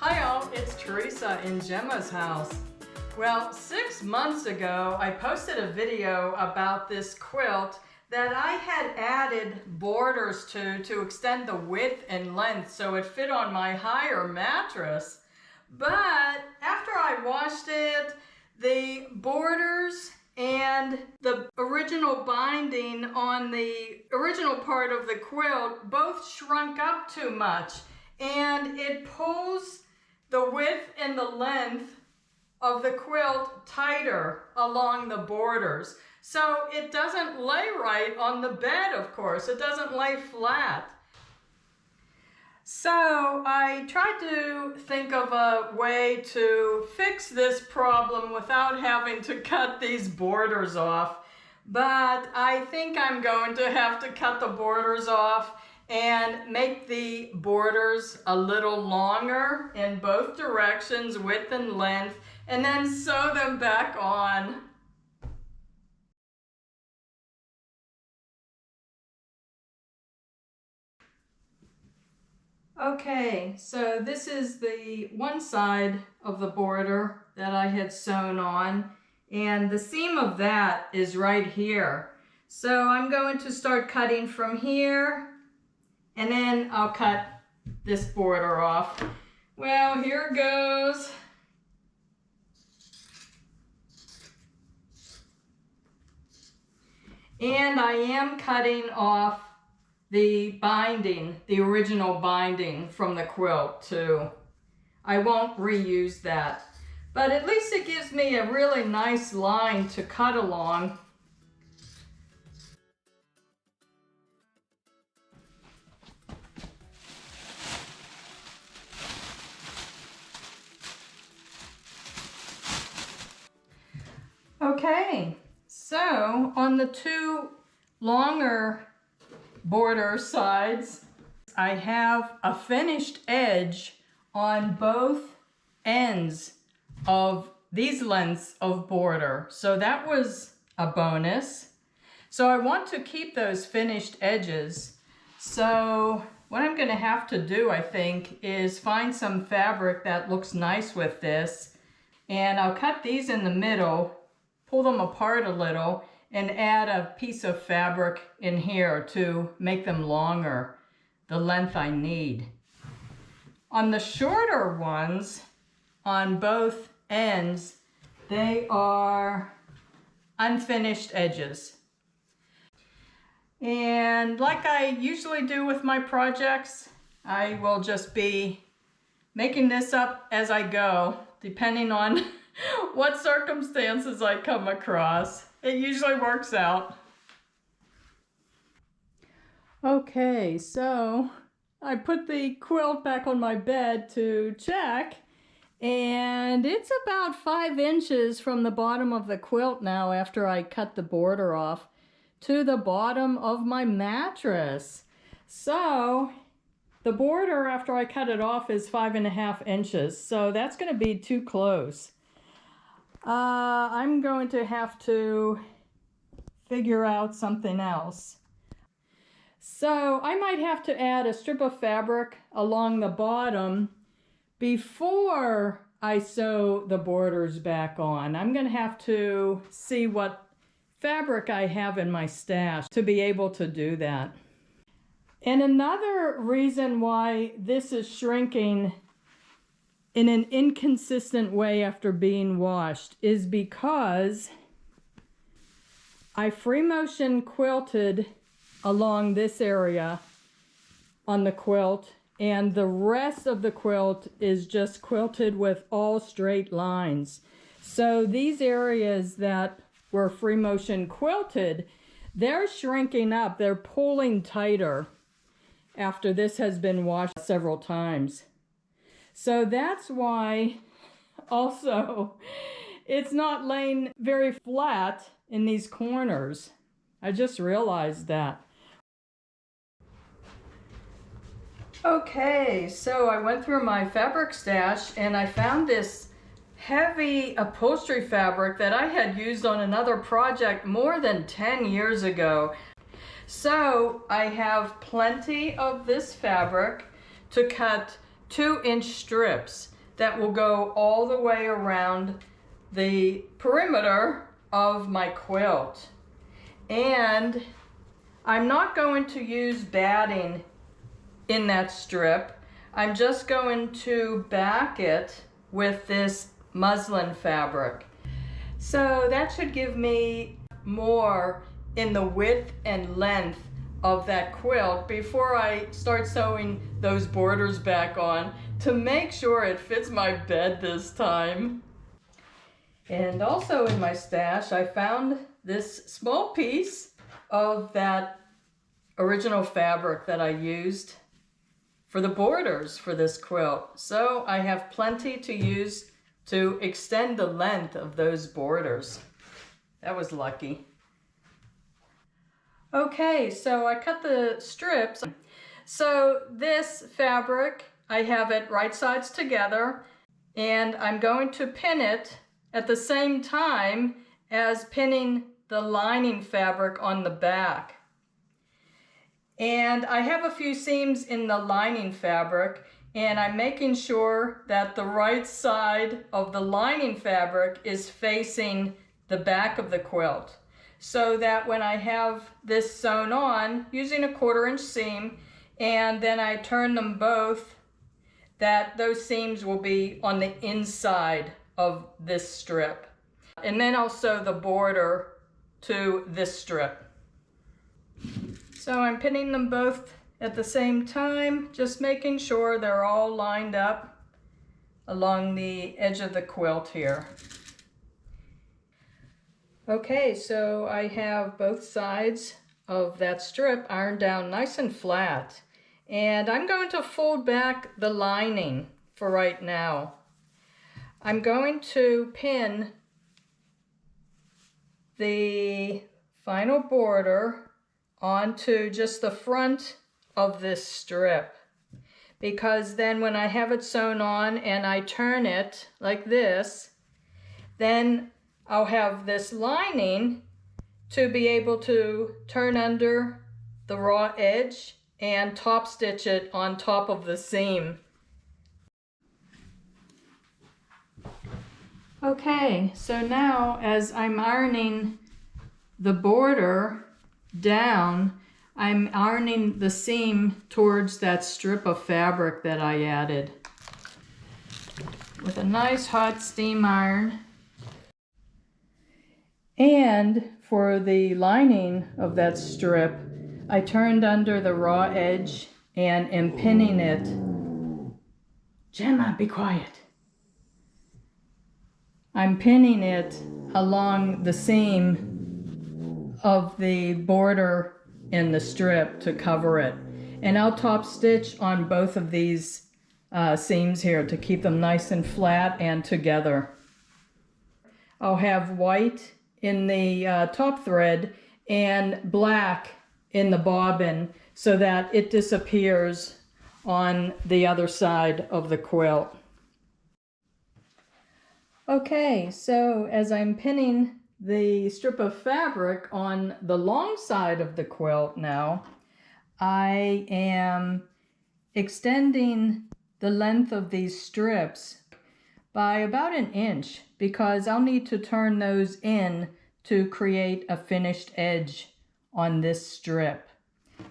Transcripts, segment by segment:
Hi all, it's Teresa in Gemma's house. Well, 6 months ago, I posted a video about this quilt that I had added borders to extend the width and length so it fit on my higher mattress. But after I washed it, the borders and the original binding on the original part of the quilt both shrunk up too much, and it pulls the width and the length of the quilt tighter along the borders. So it doesn't lay right on the bed, of course. It doesn't lay flat. So I tried to think of a way to fix this problem without having to cut these borders off. But I think I'm going to have to cut the borders off and make the borders a little longer in both directions, width and length, and then sew them back on. Okay, so this is the one side of the border that I had sewn on, and the seam of that is right here. So I'm going to start cutting from here, and then I'll cut this border off. Well, here goes. And I am cutting off the binding, the original binding from the quilt too. I won't reuse that, but at least it gives me a really nice line to cut along. Okay, so on the two longer border sides, I have a finished edge on both ends of these lengths of border. So that was a bonus. So I want to keep those finished edges. So what I'm going to have to do, I think, is find some fabric that looks nice with this. And I'll cut these in the middle, pull them apart a little, and add a piece of fabric in here to make them longer, the length I need. On the shorter ones, on both ends, they are unfinished edges. And like I usually do with my projects, I will just be making this up as I go, depending on what circumstances I come across. It usually works out. Okay, so I put the quilt back on my bed to check, and it's about 5 inches from the bottom of the quilt now after I cut the border off to the bottom of my mattress. So the border after I cut it off is 5.5 inches, so that's going to be too close. I'm going to have to figure out something else. So I might have to add a strip of fabric along the bottom before I sew the borders back on. I'm going to have to see what fabric I have in my stash to be able to do that. And another reason why this is shrinking in an inconsistent way after being washed is because I free motion quilted along this area on the quilt, and the rest of the quilt is just quilted with all straight lines. So these areas that were free motion quilted, they're shrinking up, they're pulling tighter after this has been washed several times. So that's why also it's not laying very flat in these corners. I just realized that. Okay, so I went through my fabric stash and I found this heavy upholstery fabric that I had used on another project more than 10 years ago. So I have plenty of this fabric to cut 2-inch strips. that will go all the way around the perimeter of my quilt. And I'm not going to use batting in that strip. I'm just going to back it with this muslin fabric. So that should give me more in the width and length of that quilt before I start sewing those borders back on to make sure it fits my bed this time. And also in my stash, I found this small piece of that original fabric that I used for the borders for this quilt. So I have plenty to use to extend the length of those borders. That was lucky. Okay, so I cut the strips. So this fabric, I have it right sides together, and I'm going to pin it at the same time as pinning the lining fabric on the back. And I have a few seams in the lining fabric, and I'm making sure that the right side of the lining fabric is facing the back of the quilt, so that when I have this sewn on using a 1/4 inch seam and then I turn them both, that those seams will be on the inside of this strip. And then I'll sew the border to this strip. So I'm pinning them both at the same time, just making sure they're all lined up along the edge of the quilt here. Okay, so I have both sides of that strip ironed down nice and flat. And I'm going to fold back the lining for right now. I'm going to pin the final border onto just the front of this strip, because then when I have it sewn on and I turn it like this, then I'll have this lining to be able to turn under the raw edge and top stitch it on top of the seam. Okay, so now as I'm ironing the border down, I'm ironing the seam towards that strip of fabric that I added with a nice hot steam iron. And for the lining of that strip, I turned under the raw edge and am pinning it. Gemma, be quiet. I'm pinning it along the seam of the border in the strip to cover it. And I'll top stitch on both of these seams here to keep them nice and flat and together. I'll have white in the top thread and black in the bobbin so that it disappears on the other side of the quilt. Okay, so as I'm pinning the strip of fabric on the long side of the quilt now, I am extending the length of these strips by about 1 inch, because I'll need to turn those in to create a finished edge on this strip.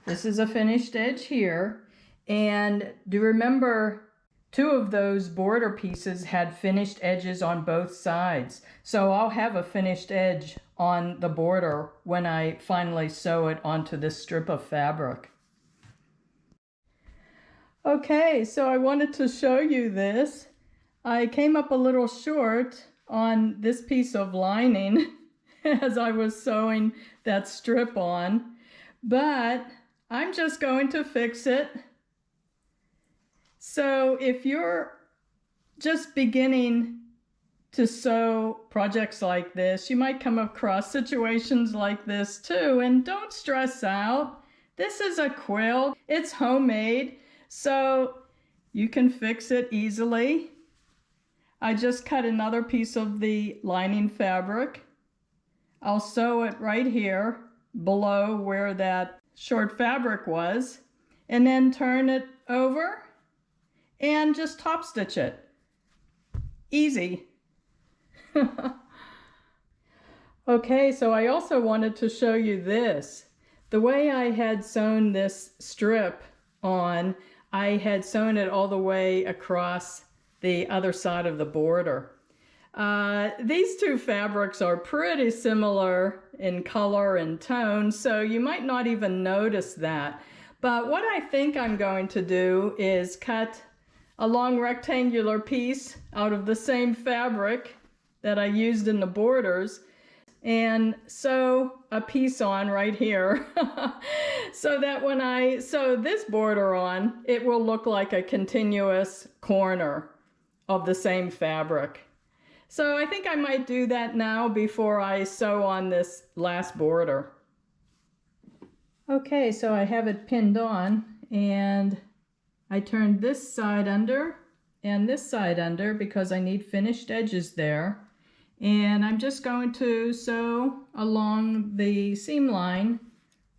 This is a finished edge here, and do remember 2 of those border pieces had finished edges on both sides. So I'll have a finished edge on the border when I finally sew it onto this strip of fabric. Okay, so I wanted to show you this. I came up a little short on this piece of lining as I was sewing that strip on, but I'm just going to fix it. So if you're just beginning to sew projects like this, you might come across situations like this too, and don't stress out. This is a quilt, it's homemade, so you can fix it easily. I just cut another piece of the lining fabric. I'll sew it right here below where that short fabric was, and then turn it over and just top stitch it. Easy. Okay, so I also wanted to show you this. The way I had sewn this strip on, I had sewn it all the way across the other side of the border. These two fabrics are pretty similar in color and tone, so you might not even notice that. But what I think I'm going to do is cut a long rectangular piece out of the same fabric that I used in the borders and sew a piece on right here so that when I sew this border on, it will look like a continuous corner of the same fabric. So I think I might do that now before I sew on this last border. Okay, so I have it pinned on, and I turned this side under and this side under because I need finished edges there. And I'm just going to sew along the seam line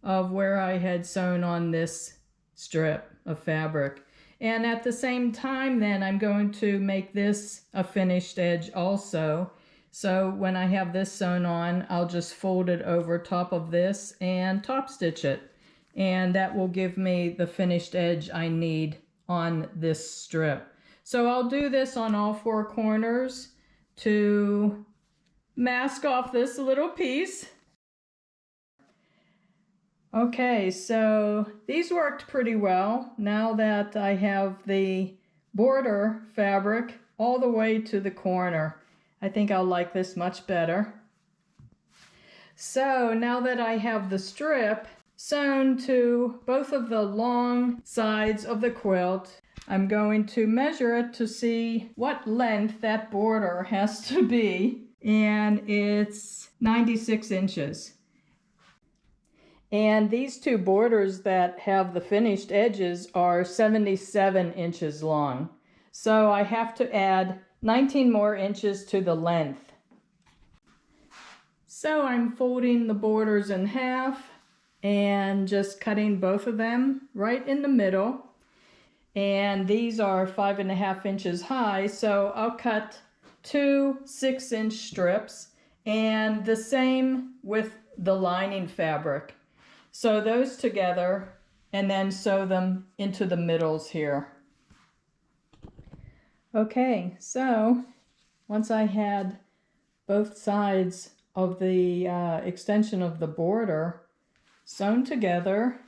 of where I had sewn on this strip of fabric. And at the same time then I'm going to make this a finished edge also. So when I have this sewn on, I'll just fold it over top of this and top stitch it. And that will give me the finished edge I need on this strip. So I'll do this on all four corners to mask off this little piece. Okay, so these worked pretty well now that I have the border fabric all the way to the corner. I think I'll like this much better. So now that I have the strip sewn to both of the long sides of the quilt, I'm going to measure it to see what length that border has to be, and it's 96 inches. And these two borders that have the finished edges are 77 inches long. So I have to add 19 more inches to the length. So I'm folding the borders in half and just cutting both of them right in the middle. And these are 5.5 inches high, so I'll cut two 6-inch strips, and the same with the lining fabric. Sew those together and then sew them into the middles here. Okay, so once I had both sides of the extension of the border sewn together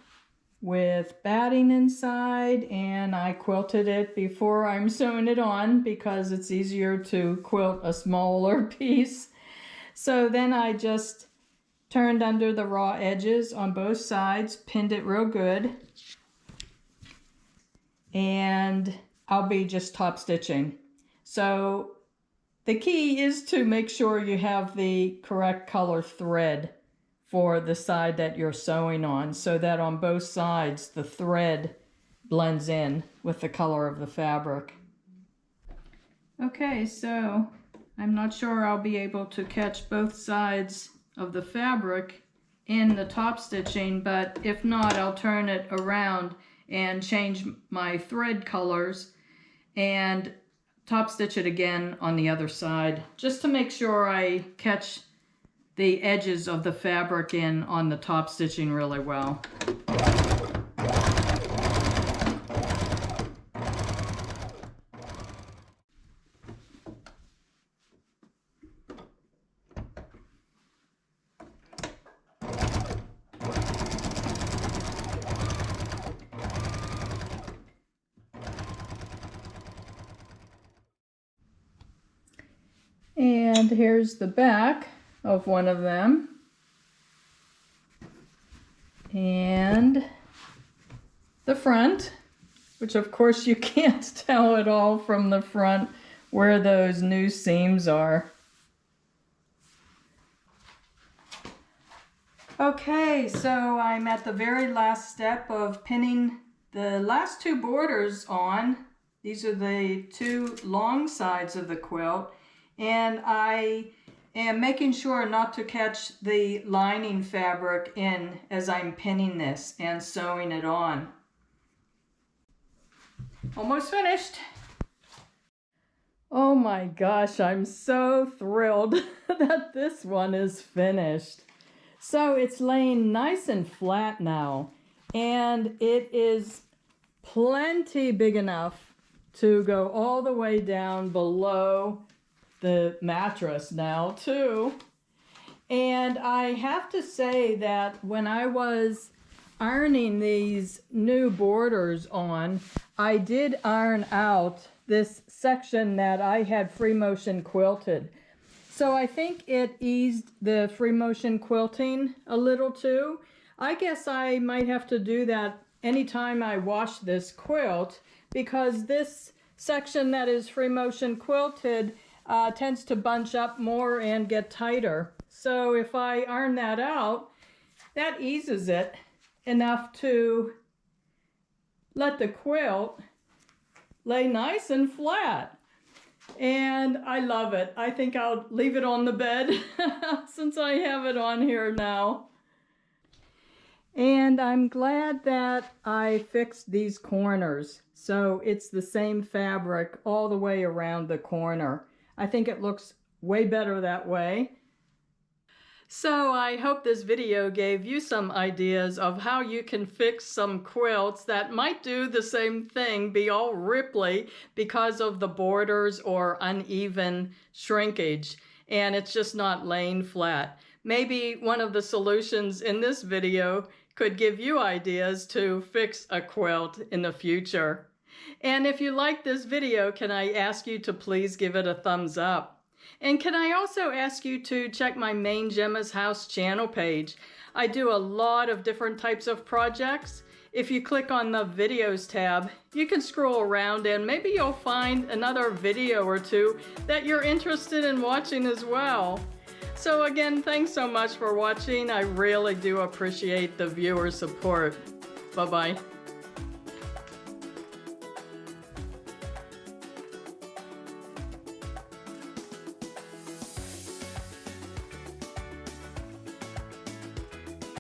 with batting inside, and I quilted it before I'm sewing it on because it's easier to quilt a smaller piece. So then I just turned under the raw edges on both sides, pinned it real good, and I'll be just top stitching. So the key is to make sure you have the correct color thread for the side that you're sewing on, so that on both sides the thread blends in with the color of the fabric. Okay, so I'm not sure I'll be able to catch both sides of the fabric in the top stitching, but if not, I'll turn it around and change my thread colors and top stitch it again on the other side, just to make sure I catch the edges of the fabric in on the top stitching really well. And here's the back of one of them, and the front, which of course you can't tell at all from the front where those new seams are. Okay, so I'm at the very last step of pinning the last two borders on. These are the two long sides of the quilt, and I am making sure not to catch the lining fabric in as I'm pinning this and sewing it on. Almost finished. Oh my gosh, I'm so thrilled that this one is finished. So it's laying nice and flat now, and it is plenty big enough to go all the way down below the mattress now too. And I have to say that when I was ironing these new borders on, I did iron out this section that I had free motion quilted. So I think it eased the free motion quilting a little too. I guess I might have to do that anytime I wash this quilt, because this section that is free motion quilted tends to bunch up more and get tighter. So if I iron that out, that eases it enough to let the quilt lay nice and flat. And I love it. I think I'll leave it on the bed since I have it on here now. And I'm glad that I fixed these corners, so it's the same fabric all the way around the corner. I think it looks way better that way. So I hope this video gave you some ideas of how you can fix some quilts that might do the same thing, be all ripply because of the borders or uneven shrinkage, and it's just not laying flat. Maybe one of the solutions in this video could give you ideas to fix a quilt in the future. And if you like this video, can I ask you to please give it a thumbs up? And can I also ask you to check my main Gemma's House channel page? I do a lot of different types of projects. If you click on the videos tab, you can scroll around and maybe you'll find another video or two that you're interested in watching as well. So again, thanks so much for watching. I really do appreciate the viewer support. Bye-bye.